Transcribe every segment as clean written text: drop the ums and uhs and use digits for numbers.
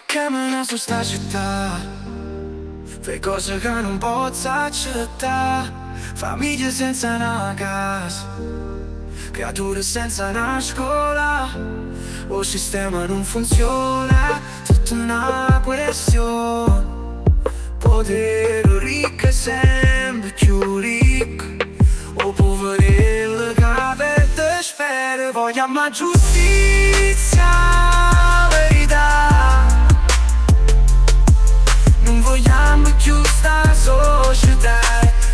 Chiamano su sta città per cose che non posso accettare. Famiglie senza una casa, creature senza una scuola. O sistema non funziona, tutta una questione. Potere ricco è sempre più ricco, o poverello che perde spera. Vogliamo giustizia, verità. Non vogliamo più sta società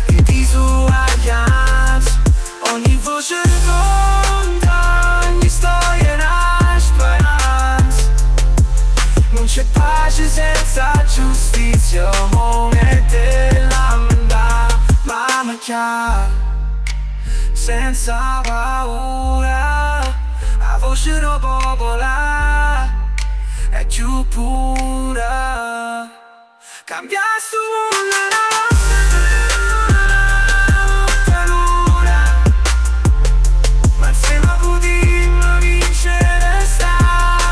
di disuguaglianza. Ogni voce conta, ogni storia è una speranza. Non c'è pace senza giustizia, monete la mamma chiara, senza paura. La voce del popolo è più pura. Cambia sto mondo una notte, ma se la potremmo vincere sta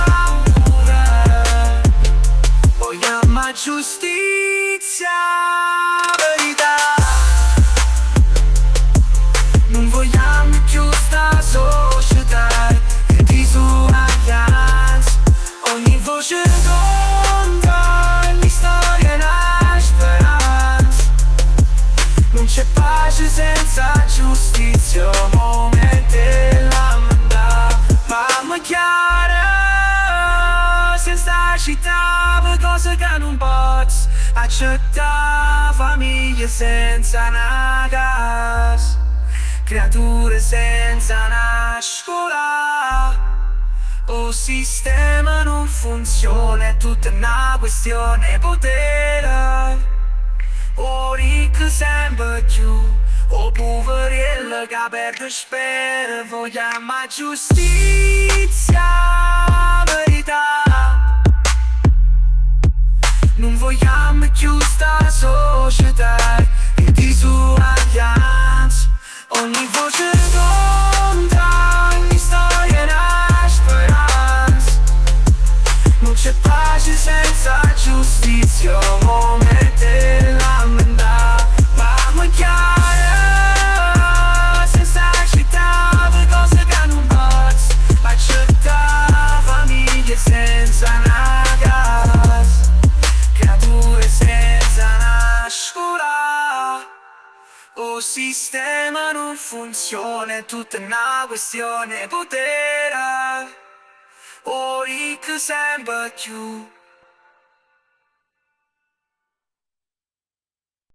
paura. Vogliamo giustizia, verità. Non vogliamo più sta società di disuguaglianza. Ogni voce conta, ogni storia è una speranza. Non c'è pace senza giustizia, monete la mamma chiara. Senza città per cose che non posso accettare. Famiglie senza una casa, creature senza una scuola. O sistema non funziona, è tutta una questione potere. O ricco sempre più, o poverello che perde spera. Vogliamo giustizia, verità. Non vogliamo più sta società di disuguaglianza. Ogni voce conta, ogni storia è una speranza. Non c'è pace senza giustizia, monete la mamma chiara. Senza città per cose che non posso accettare. Famiglie senza una casa, creature senza una scuola. O sistema non funziona, è tutta una questione potere. O ricco sempre più,